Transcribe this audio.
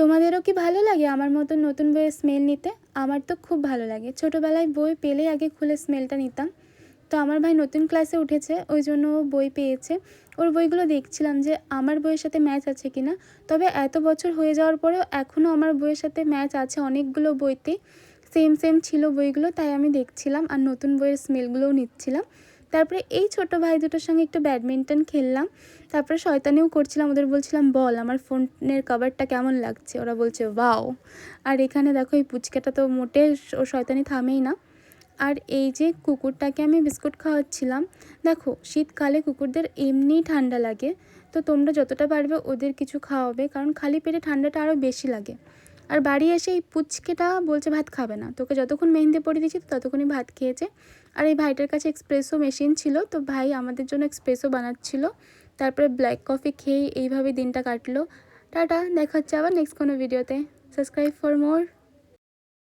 তোমাদেরও কি ভালো লাগে আমার মতো নতুন বইয়ের স্মেল নিতে? আমার তো খুব ভালো লাগে। ছোটোবেলায় বই পেলেই আগে খুলে স্মেলটা নিতাম। তো আমার ভাই নতুন ক্লাসে উঠেছে, ওই জন্য ও বই পেয়েছে। ওর বইগুলো দেখছিলাম যে আমার বইয়ের সাথে ম্যাচ আছে কি না। তবে এত বছর হয়ে যাওয়ার পরেও এখনও আমার বইয়ের সাথে ম্যাচ আছে, অনেকগুলো বইতে সেম সেম ছিল বইগুলো, তাই আমি দেখছিলাম আর নতুন বইয়ের স্মেলগুলোও নিচ্ছিলাম। তারপরে এই ছোট ভাই দুটোর সঙ্গে একটু ব্যাডমিন্টন খেললাম। তারপরে শয়তানিও করছিলাম, ওদের বলছিলাম বল আমার ফোনের কভারটা কেমন লাগছে, ওরা বলছে ওয়াও। আর এখানে দেখো এই পুচকাটা তো মোটে ও শয়তানি থামেই না। আর এই যে কুকুরটাকে আমি বিস্কুট খাওয়াচ্ছিলাম। দেখো শীতকালে কুকুরদের এমনিই ঠান্ডা লাগে, তো তোমরা যতটা পারবে ওদের কিছু খাওয়াবে, কারণ খালি পেটে ঠান্ডাটা আরও বেশি লাগে। আর বাড়ি এসে এই পুচকেটা বলছে ভাত খাবে না, তোকে যতক্ষণ মেহেন্দি পরিয়ে দিচ্ছি ততক্ষণই ভাত খেয়েছে। আর এই ভাইটার কাছে এক্সপ্রেসো মেশিন ছিল, তো ভাই আমাদের জন্য এক্সপ্রেসো বানাচ্ছিল। তারপরে ব্ল্যাক কফি খেয়েই এইভাবে দিনটা কাটলো। টাটা, দেখা হচ্ছে আবার নেক্সট কোনো ভিডিওতে। Subscribe for more.